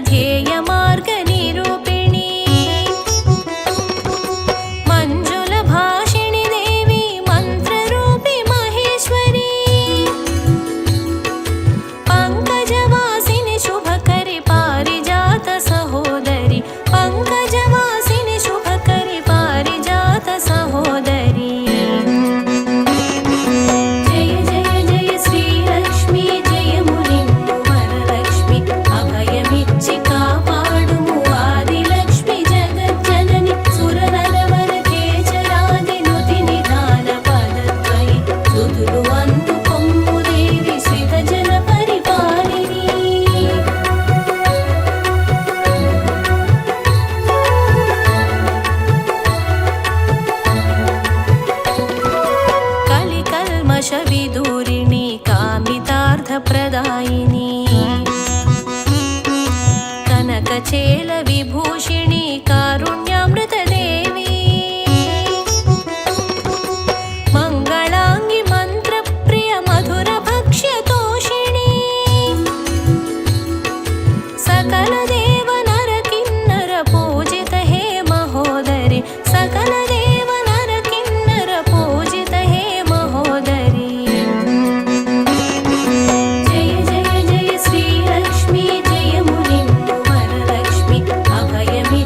ध्येय मार्ग निरूपिणी मंजुल भाषिणि देवी मंत्ररूपी महेश्वरी पंकजवासिनि शुभकरि पारिजात सहोदरी पंकजवासिनि शुभकरि पारिजात सहोदरी जय जय जय श्रीलक्ष्मी जय मुनिन्दु वरलक्ष्मी अभयमिच्छि कापाडुमु आदिलक्ष्मी जगज्जननि सुरनरवरकेचरादिनुति निधान पदद्वयि सुधुलु అందుకొమ్ము దేవి శ్రితజన పరిపాలిని కలికల్మష విదూరిణి కామితార్థ ప్రదాయిని కనకచేల విభూషిణి కారుణ్యామృత దేవి మంగళాంగి మంత్రప్రియ మధుర భక్ష్య తోషిణి సకల దేవ నర కిన్నర పూజిత హే మహోదరి సకల దేవ నర కిన్నర పూజిత హే మహోదరి జయ జయ జయ శ్రీలక్ష్మీ జయ మునిందు వరలక్ష్మి అభయమి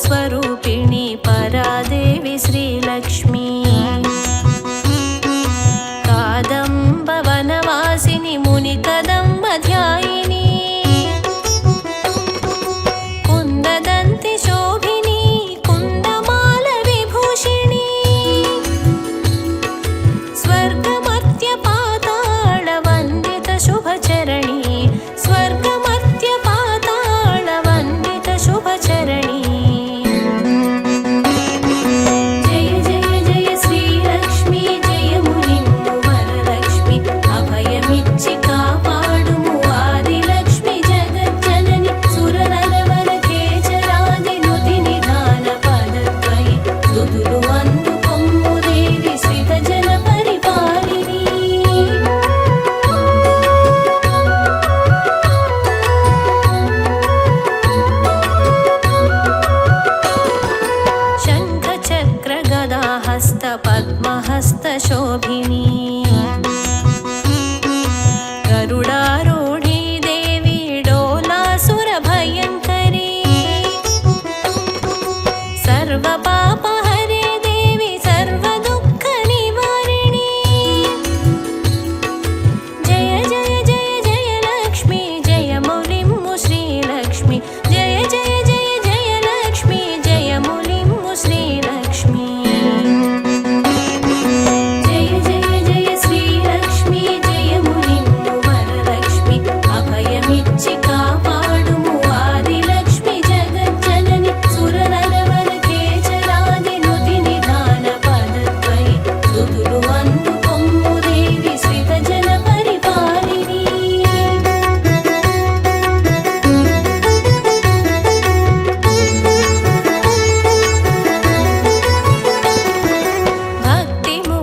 स्वरूपिणी परादेवी श्रीलक्ष्मी कादम्बवनवासिनि मुनिकदम्बध्यायिनी कुन्ददन्ति शोभिनी कुन्दमालविभूषिणी स्वर्गमर्त्यपातालवन्दित शुभचरणी स्वर्गमर्त्यपातालवन्दित शुभचरणी जय जय जय श्रीलक्ष्मी जय मुनिम्बु वरलक्ष्मी अभयमिच्छि कापाडुमु आदिलक्ष्मी जगज्जननि सुरनरवरकेचरादिनुति निधान पदद्वयि सुदुरु वन्दुकोम्मु देवि श्रितजन परिपालिनी शङ्खचक्रगदाहस्त पद्महस्त शोभिनी गरुडारूढी देवी डोलासुरभयङ्करी सर्वपापहरे देवी सर्वदुःखनिवारिणी जय जय जय जय लक्ष्मी जय मुलिम्मु श्रीलक्ष्मी जय जय जय जय लक्ष्मी जय मुलिम्मु श्रीलक्ष्मी जय जय जय श्रीलक्ष्मी जय मुनिम्बु वरलक्ष्मी अभयमिच्छि कापाडुमु आदिलक्ष्मी जगज्जननि सुरनरवरकेचरादिनुति निधान पदद्वयि सुदुरु वन्दुकोम्मु देवि श्रितजन परिपालिनी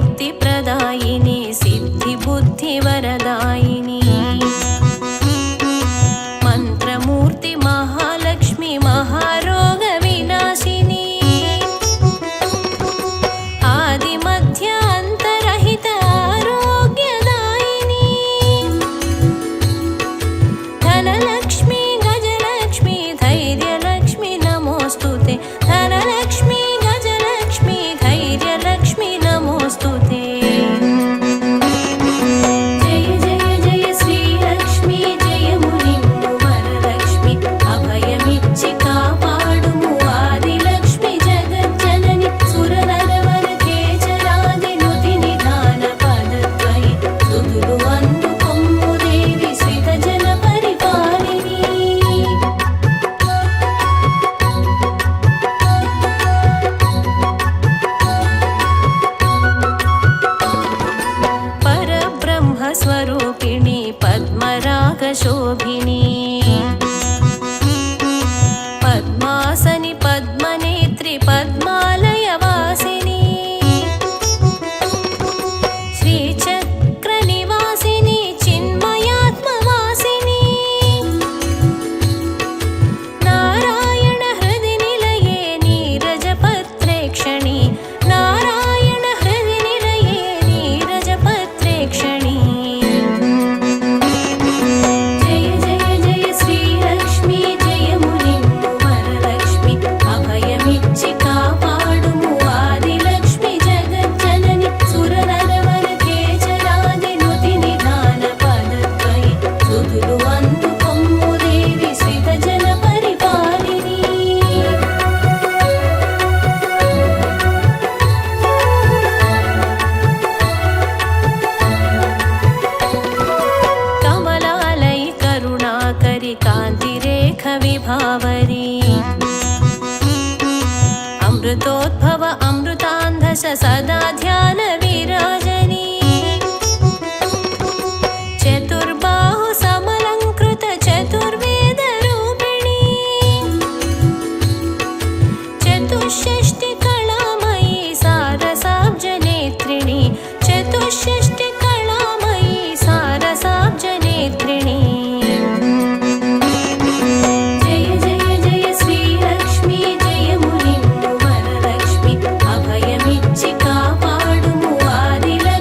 भक्तिमुक्तिप्रदायिनी सिद्धिबुद्धिवरदायिनी मन्त्रमूर्ति महालक्ष्मी महारोगविनाशिनी आदिमध्यान्तरहित आरोग्यदायिनी धनलक्ष्मी गजलक्ष्मी धैर्यलक्ष्मी नमोऽस्तुते धनलक्ष्मी गजलक्ष्मी धैर्यलक्ष्मी नमोऽस्तुते जय जय जय श्रीलक्ष्मी जय मुनिम्बु वरलक्ष्मी अभयमिच्छि कापाडुमु आदिलक्ष्मी जगज्जननि सुरनरवरकेचरादिनुति निधान पदद्वयि सुदुरु वन्दुकोम्मु देवि श्रितजन परिपालिनी परब्रह्मस्वरूपिणी पद्मरागशोभिनी पद्मासनि पद्मनेत्रि पद्मालयवासिनी श्रीचक्रनिवासिनी चिन्मयात्मवासिनी नारायण हृदि निलये नीरजपत्रेक्षणी नारायण हृदि निलये नीरजपत्रेक्षणी जय जय जय श्रीलक्ष्मी जय मुनिम्बु वरलक्ष्मी अभयमिच्छि कापाडुमु आदिलक्ष्मी जगज्जननि सुरनरवरकेचरादिनुति निधान पदद्वयि सुदुरु वन्दुकोम्मु देवि श्रितजन परिपालिनी कमलालयि करुणाकरि कान्तिरेख विभावरी अमृतोद्भव अमृतान्धस सदा ध्यान विराजनी चतुर्बाहु समलङ्कृत चतुर्वेदरूपिणी चतुष्षष्टिकलामयी सारसाब्जनेत्रिणी चतुष्षष्टिकलामयी सारसाब्जनेत्रिणी जय जय जय श्रीलक्ष्मी जय मुनिम्बु वरलक्ष्मी अभयमिच्छि कापाडुमु आदिलक्ष्मी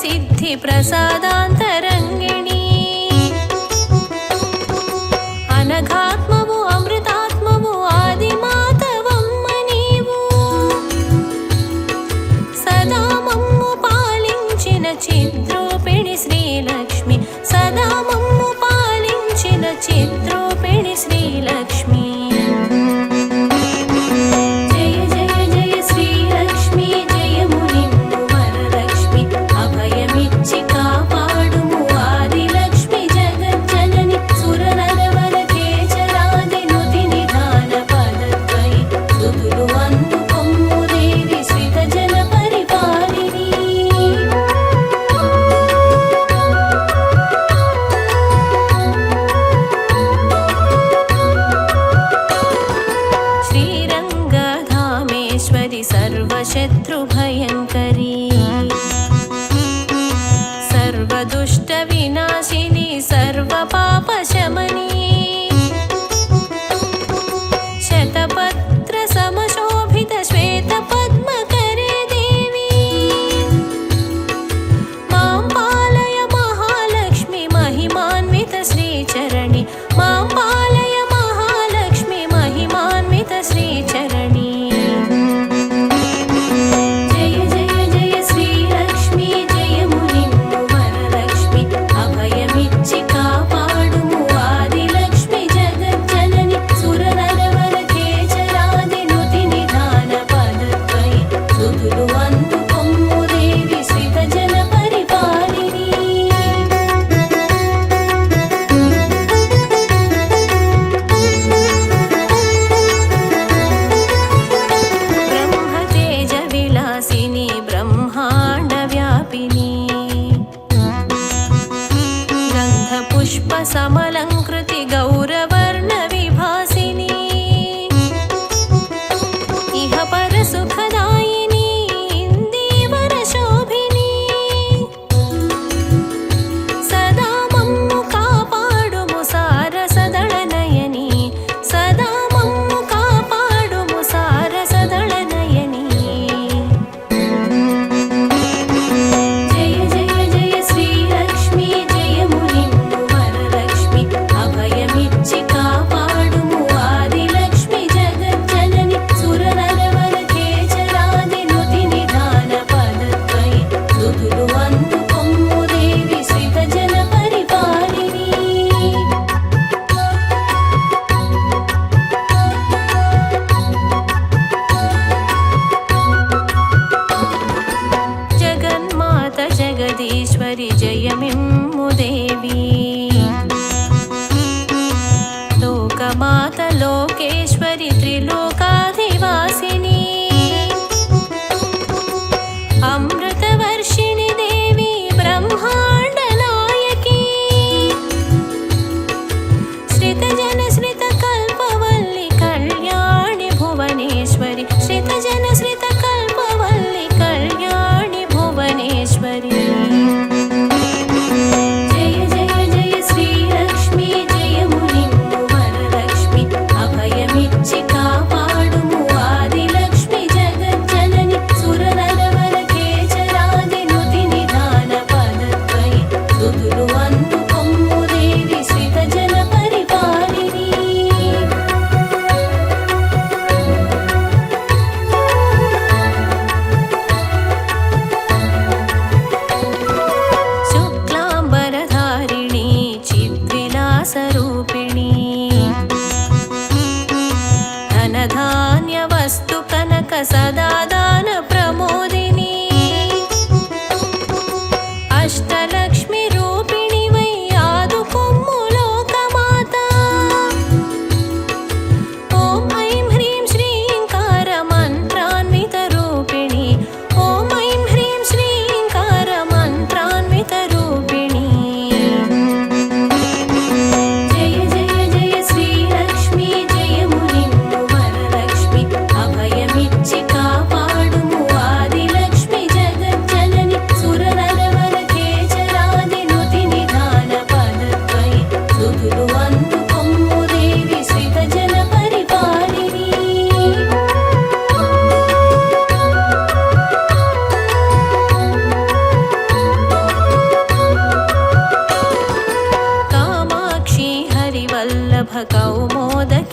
सिद्धि प्रसादान्तरङ्गिणी अनघात्मवु अमृतात्मवु आदिमातवम्म नीवु सदा मम्मु पालिंचिन चिद्रूपिणि श्रीलक्ष्मी सदा मम्मु पालिंचिन चिद्रूपिणि श्रीलक्ष्मी सर्वशत्रुभयङ्करी सर्वदुष्टविनाशिनी सर्वपापशमनी शतपत्रसमशोभितश्वेतपद्मकरे देवी मां पालय महालक्ष्मी महिमान्वित श्रीचरणी मां पालय महालक्ष्मी महिमान्वित श्रीचरणी समलंकृति गौरवर्ण विभासिनी इह पर सुखदायिनी इंदीवर शोभिनी सदा मम्मु कापाडुमु सारसदळ नयनी सदा मम्मु कापाडुमु सारसदळ नयनी जय जय जय श्रीलक्ष्मी जय मुनि अभयमिच्छि कापाडुमु आदिलक्ष्मी जगज्जननि सुरनरवरकेचरादिनुति निधान पदद्वयि सुधुलु అందుకొమ్ము देवी श्रितजन परिपालिनी जगन्मात जगदीश्वरि जयमिम्मु देवी लोकमाता लोकेश्वरी त्रिलोकाधिवासिनी अमृतवर्षिणि देवी ब्रह्माण्डनायकी श्रितजन श्रितकल्पवल्लि कल्याणि भुवनेश्वरि श्रितजन श्रितकल्पवल्लि कल्याणि भुवनेश्वरी जय जय जय श्रीलक्ष्मी जय मुनि अभयमिच्छि कापाडुमु आदिलक्ष्मी जगज्जननि सुरनरवरकेचरादिनुति निधान पदद्वयि सुधुलु అందుకొమ్ము देवी श्रितजन परिपालिनी शुक्लाम्बरधारिणी चिद्विलासरूपिणी धनधान्यवस्तु कनक सदा दान प्रमोदिनी अष्टलक्ष्मी रूपिणी वै आदुकोम्मु लोकमाता ॐ ऐं ह्रीं श्रींकार मन्त्रान्वित रूपिणी ॐ ऐं ह्रीं श्रींकार मन्त्रान्वित रूपिणी जय जय जय श्रीलक्ष्मी जय मुनि अभयमिच्छि कापाडुमु आदिलक्ष्मी जगज्जननि सुरनरवरकेचरादिनुति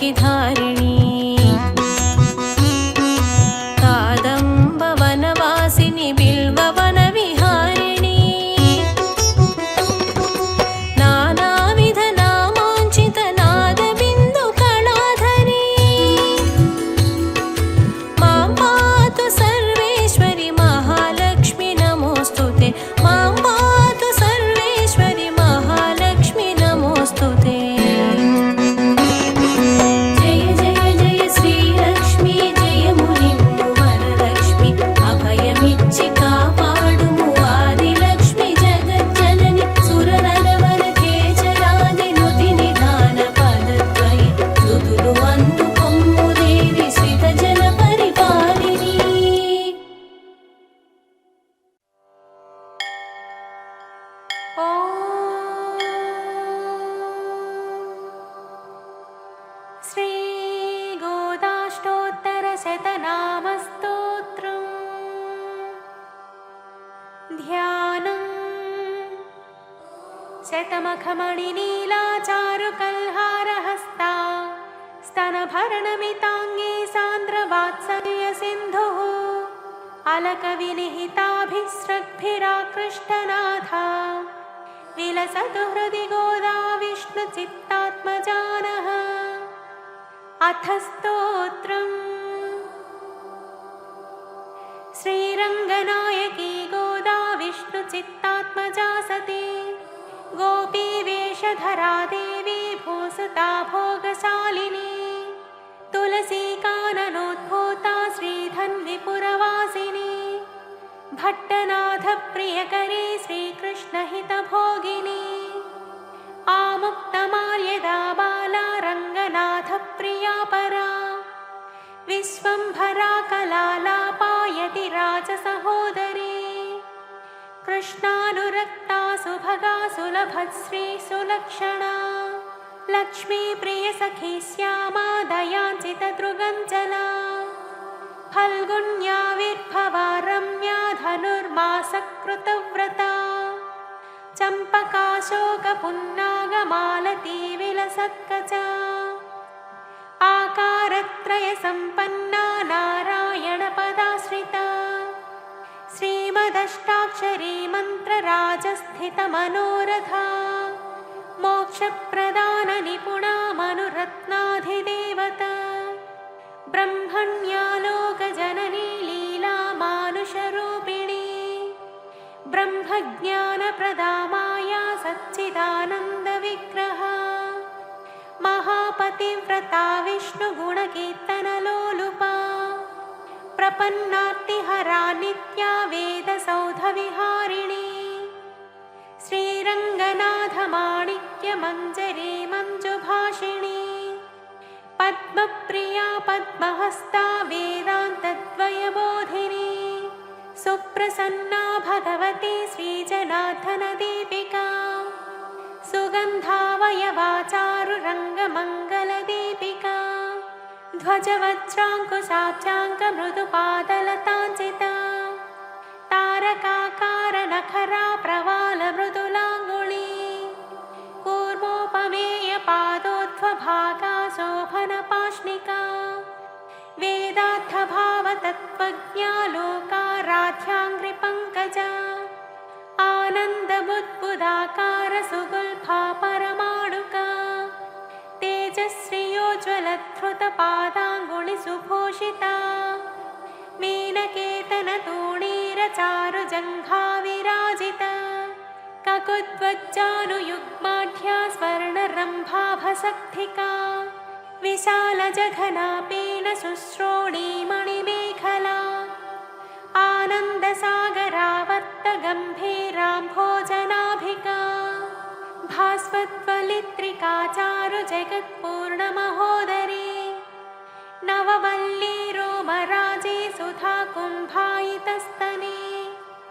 मुखिधारिणी कादम्बवनवासिनि बिल्ववनविहारिणी नानाविधनामाञ्चितनादबिन्दुकलाधरी मां पातु सर्वेश्वरि महालक्ष्मी नमोऽस्तु ते मां पातु सर्वेश्वरि महालक्ष्मी नमोऽस्तु ते जय जय जय श्रीलक्ष्मी जय मुनिम्बु वरलक्ष्मी अभयमिच्छि कापाडुमु आदिलक्ष्मी जगज्जननि सुरनरवरखेचरादिनुति निधान पदद्वये सुदुरु वन्दु कोम्मुदेवि श्रितजन परिपालिनी श्रीगोदाष्टोत्तरशतनामस्तोत्रम् ध्यानम् शतमखमणिनीलाचारुकल्हारहस्ता स्तनभरणमिताङ्गी सान्द्रवात्सल्यसिन्धुः अलकविनिहिताभिस्रग्भिराकृष्टनाथा विलसतु हृदि गोदा विष्णुचित्तात्मजानः अथ स्तोत्रम् श्रीरङ्गनायकी गोदा विष्णुचित्तात्मजा सती गोपीवेषधरा देवी भूसुता भोगशालिनी तुलसीकाननोद्भूता श्रीधन्विपुरवासिनी भट्टनाथप्रियकरी श्रीकृष्णहितभोगिनी आमुक्तमाल्यदा बाला रङ्गनाथप्रिया परा विश्वम्भरा कलालापायति राजसहोदरी कृष्णानुरक्ता सुभगा सुलभश्री सुलक्षणा लक्ष्मीप्रियसखी श्यामा दयाञ्चितदृगञ्चला फल्गुन्याविर्भवा रम्या धनुर्मासकृतव्रता चम्पकाशोकपुन्नागमालती विलसत्कचा आकारत्रयसम्पन्ना नारायणपदाश्रिता श्रीमदष्टाक्षरी मन्त्रराजस्थितमनोरथा मोक्षप्रदाननिपुणा मनुरत्नाधिदेवता ब्रह्मण्यालोकजननी लीला मानुषरूपिणी ब्रह्मज्ञानप्रदा माया सच्चिदानन्दविग्रहा महापतिव्रता विष्णुगुणकीर्तनलोलुपा प्रपन्नार्तिहरा नित्या वेदसौधविहारिणी श्रीरङ्गनाथमाणिक्यमञ्जरी मञ्जुभाषिणी पद्मप्रिया पद्महस्ता वेदान्तद्वयबोधिनी सुप्रसन्ना भगवती श्रीजनार्दनदीपिका सुगन्धावयवाचारुरङ्गमङ्गलदीपिका ध्वजवज्राङ्कुशाब्जाङ्कमृदुपादलताञ्चिता तारकाकारनखरा प्रवालमृदुलाङ्गुली कूर्मोपमेयपादोध्वभागा शोभनपाश्निका वेदार्थभावतत्त्वज्ञा लोकाराध्याङ्घ्रिपङ्कजा आनन्दबुद्बुदाकार सुगुल्फा परमाणुका तेजश्रियोज्ज्वलधृतपादाङ्गुलिसुभूषिता मीनकेतनतूणीरचारुजङ्घा विराजिता ककुद्वज्जानुयुग्माढ्या स्वर्णरम्भाभसक्थिका विशालजघनापेन शुश्रोणीमणिमेखला आनन्दसागरावर्तगम्भीराम्भोजनाभिका भास्वत्वलित्रिका चारुजगत्पूर्णमहोदरी नववल्लीरोमराजे सुधा कुम्भायितस्तने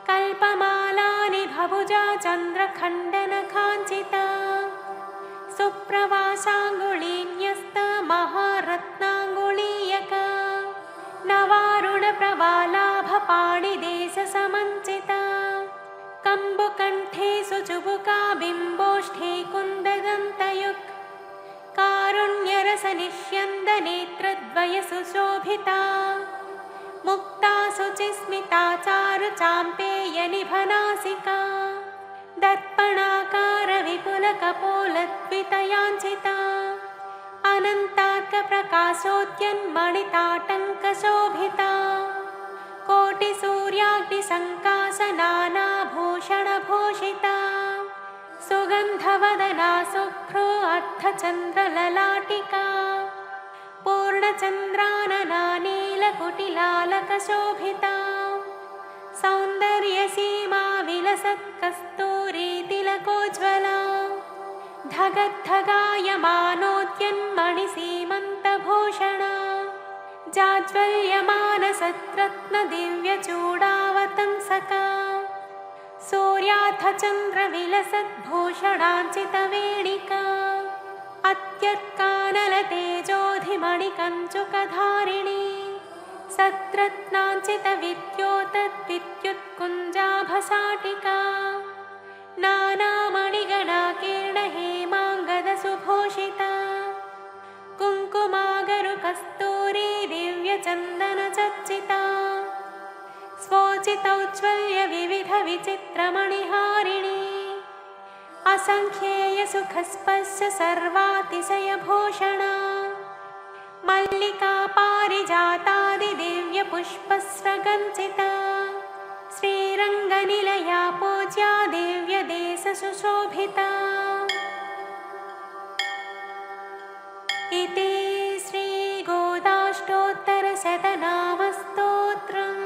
कल्पमालानि भभुजा चन्द्रखण्डनकाञ्चिता सुप्रवासाङ्गुलीन्यस्त महारत्नाङ्गुलीयका नवारुणप्रवालाभपाणिदेशसमञ्चिता कम्बुकण्ठे सुचुबुका बिम्बोष्ठे कुन्ददन्तयुक् कारुण्यरसनिष्यन्दनेत्रद्वयसुशोभिता मुक्ता शुचिस्मिता चारुचाम्पेयनिभनासिका दर्पणाकारविपुलकपोलद्वितयाञ्चिता अनन्तार्कप्रकाशोद्यन्मणिताटङ्कशोभिता कोटिसूर्याग्निसङ्काशनानाभूषणभूषिता सुगन्धवदना शुभ्रो अर्धचन्द्रललाटिका पूर्णचन्द्रानना नीलकुटिलालकशोभिता सौन्दर्यसीमा विलसत्कस्तूरी तिलकोज्ज्वला धगद्धगायमानोद्यन्मणिसीमन्तभूषणा जाज्वल्यमानसद्रत्नदिव्यचूडावतंसका सूर्यार्थचन्द्रविलसद्भूषणाञ्चितवेणिका अत्यर्कानलतेजोधिमणिकञ्चुकधारिणी सद्रत्नाञ्चितविद्योतद्विद्युत्कुञ्जाभसाटिका नानामणिगणाकीर्णहेमाङ्गदसुभूषिता कुङ्कुमागरुकस्तूरी दिव्यचन्दनचर्चिता स्वोचितौज्ज्वल्यविविधविचित्रमणिहारिणी असङ्ख्येयसुखस्पर्श सर्वातिशयभूषणा मल्लिका पारिजातादिदिव्यपुष्पस्रगञ्चिता श्रीरङ्गनिलया पूज्या दिव्यदेशसुशोभिता इति श्रीगोदाष्टोत्तरशतनामस्तोत्रम्।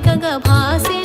ఖగభాసి